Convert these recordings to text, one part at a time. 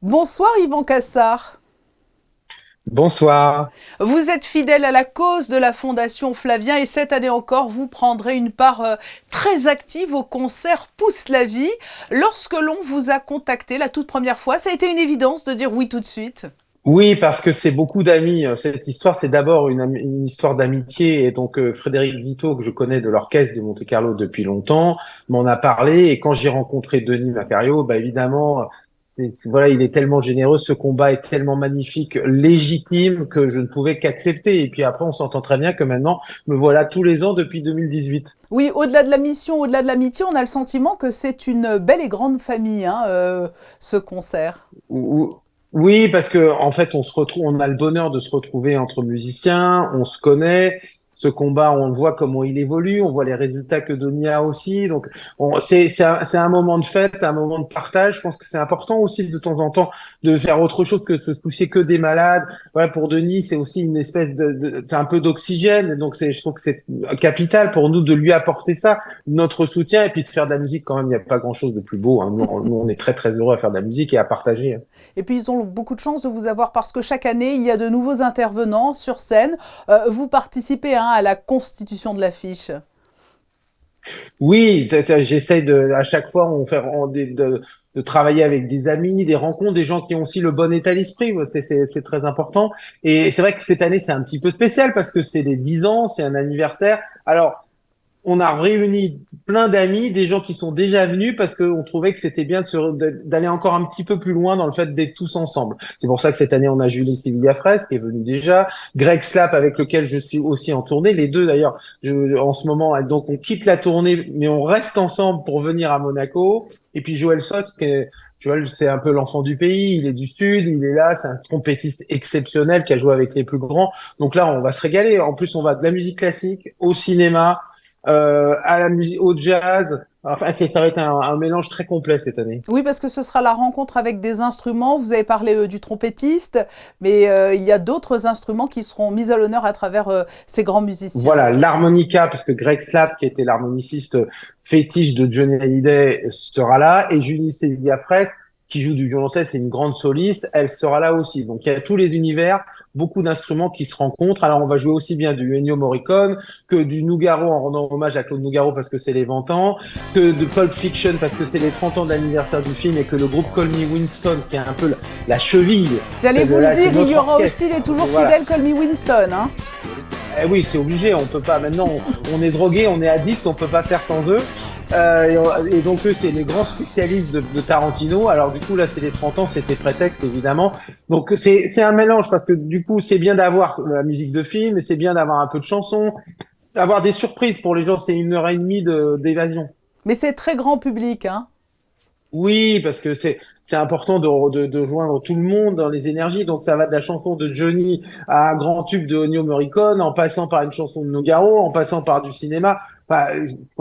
Bonsoir Yvan Cassard. Bonsoir. Vous êtes fidèle à la cause de la Fondation Flavien et cette année encore, vous prendrez une part très active au concert Pousse la vie. Lorsque l'on vous a contacté la toute première fois, ça a été une évidence de dire oui tout de suite. Oui, parce que c'est beaucoup d'amis. Cette histoire, c'est d'abord une histoire d'amitié. Et donc, Frédéric Vito, que je connais de l'orchestre de Monte-Carlo depuis longtemps, m'en a parlé. Et quand j'ai rencontré Denis Macario, bah évidemment, voilà, il est tellement généreux, ce combat est tellement magnifique, légitime, que je ne pouvais qu'accepter. Et puis après, on s'entend très bien que maintenant, me voilà tous les ans depuis 2018. Oui, au-delà de la mission, au-delà de l'amitié, on a le sentiment que c'est une belle et grande famille, hein, ce concert. Ou- Oui, parce que en fait, on se retrouve, on a le bonheur de se retrouver entre musiciens, on se connaît. Ce combat, on le voit comment il évolue, on voit les résultats que Denis a aussi. Donc, c'est un moment de fête, un moment de partage. Je pense que c'est important aussi de temps en temps de faire autre chose que de se soucier que des malades. Voilà, pour Denis, c'est aussi une espèce c'est un peu d'oxygène. Donc, je trouve que c'est capital pour nous de lui apporter ça, notre soutien, et puis de faire de la musique quand même. Il n'y a pas grand-chose de plus beau, hein. Nous, on est très très heureux à faire de la musique et à partager, hein. Et puis ils ont beaucoup de chance de vous avoir parce que chaque année, il y a de nouveaux intervenants sur scène. Vous participez hein, à la constitution de l'affiche. Oui, j'essaie à chaque fois, de travailler avec des amis, des rencontres, des gens qui ont aussi le bon état d'esprit. Ouais, c'est très important. Et c'est vrai que cette année, c'est un petit peu spécial parce que c'est les 10 ans, c'est un anniversaire. Alors, on a réuni plein d'amis, des gens qui sont déjà venus parce qu'on trouvait que c'était bien d'aller encore un petit peu plus loin dans le fait d'être tous ensemble. C'est pour ça que cette année, on a Julie Sevilla-Fresque qui est venue déjà, Greg Slap avec lequel je suis aussi en tournée. Les deux d'ailleurs, en ce moment, donc on quitte la tournée, mais on reste ensemble pour venir à Monaco. Et puis Joël Socks, Joël, c'est un peu l'enfant du pays, il est du Sud, il est là, c'est un trompettiste exceptionnel qui a joué avec les plus grands. Donc là, on va se régaler. En plus, on va de la musique classique au cinéma, à la musique, au jazz. Enfin, ça va être un mélange très complet cette année. Oui, parce que ce sera la rencontre avec des instruments. Vous avez parlé du trompettiste, mais il y a d'autres instruments qui seront mis à l'honneur à travers ces grands musiciens. Voilà, l'harmonica, parce que Greg Slap, qui était l'harmoniciste fétiche de Johnny Hallyday, sera là, et Julie Sevilla Fresque, qui joue du violoncelle, c'est une grande soliste, elle sera là aussi. Donc il y a tous les univers, beaucoup d'instruments qui se rencontrent. Alors on va jouer aussi bien du Ennio Morricone que du Nougaro en rendant hommage à Claude Nougaro parce que c'est les 20 ans, que de Pulp Fiction parce que c'est les 30 ans d'anniversaire du film et que le groupe Call Me Winston, qui est un peu la cheville, J'allais vous le dire, c'est il y notre aura orchestre. aussi les toujours Voilà. fidèles Call Me Winston. Hein. Eh oui, c'est obligé, on peut pas. Maintenant, on est drogué, on est addict, on peut pas faire sans eux. Et donc eux, c'est les grands spécialistes de Tarantino. Alors du coup, là, c'est les 30 ans, c'était prétexte évidemment. Donc c'est un mélange parce que du coup, c'est bien d'avoir la musique de film, et c'est bien d'avoir un peu de chansons, d'avoir des surprises pour les gens. C'est 1 heure et demie d'évasion. Mais c'est très grand public. Hein. Oui, parce que c'est important de joindre tout le monde dans les énergies. Donc ça va de la chanson de Johnny à un grand tube de Ennio Morricone, en passant par une chanson de Nogaro, en passant par du cinéma. Enfin,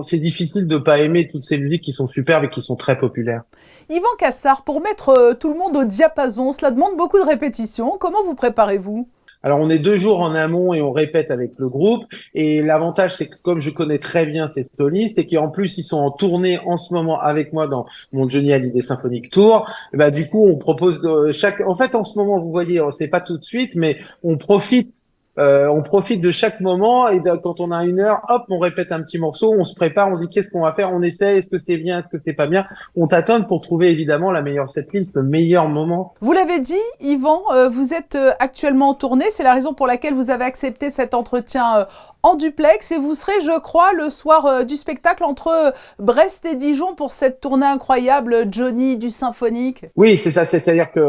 c'est difficile de pas aimer toutes ces musiques qui sont superbes et qui sont très populaires. Yvan Cassard, pour mettre tout le monde au diapason, cela demande beaucoup de répétitions. Comment vous préparez-vous? Alors, on est 2 jours en amont et on répète avec le groupe. Et l'avantage, c'est que comme je connais très bien ces solistes et qu'en plus, ils sont en tournée en ce moment avec moi dans mon Johnny Hallyday Symphonic Tour, bah, du coup, on propose en fait, en ce moment, vous voyez, c'est pas tout de suite, mais on profite de chaque moment et quand on a 1 heure, hop, on répète un petit morceau, on se prépare, on se dit qu'est-ce qu'on va faire, on essaie, est-ce que c'est bien, est-ce que c'est pas bien. On tâtonne pour trouver évidemment la meilleure setlist, le meilleur moment. Vous l'avez dit, Yvan, vous êtes actuellement en tournée. C'est la raison pour laquelle vous avez accepté cet entretien en duplex. Et vous serez, je crois, le soir du spectacle entre Brest et Dijon pour cette tournée incroyable Johnny du Symphonique. Oui, c'est ça. C'est-à-dire que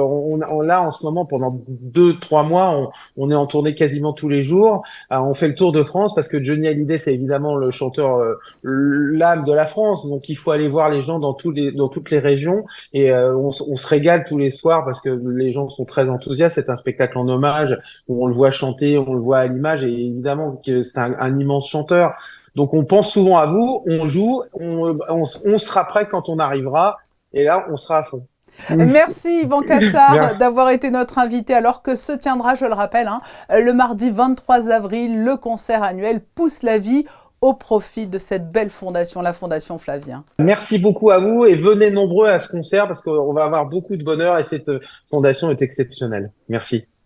là, en ce moment, pendant 2, 3 mois, on est en tournée quasiment tous les jours. On fait le tour de France parce que Johnny Hallyday, c'est évidemment le chanteur, l'âme de la France. Donc, il faut aller voir les gens dans toutes les régions. Et on se régale tous les soirs parce que les gens sont très enthousiastes. C'est un spectacle en hommage où on le voit chanter, on le voit à l'image. Et évidemment que c'est un immense chanteur. Donc, on pense souvent à vous, on joue, on sera prêt quand on arrivera. Et là, on sera à fond. Merci Yvan Cassard Merci. d'avoir été notre invité alors que se tiendra, je le rappelle, hein, le mardi 23 avril, le concert annuel Pousse la vie au profit de cette belle fondation, la Fondation Flavien. Merci beaucoup à vous et venez nombreux à ce concert parce qu'on va avoir beaucoup de bonheur et cette fondation est exceptionnelle. Merci.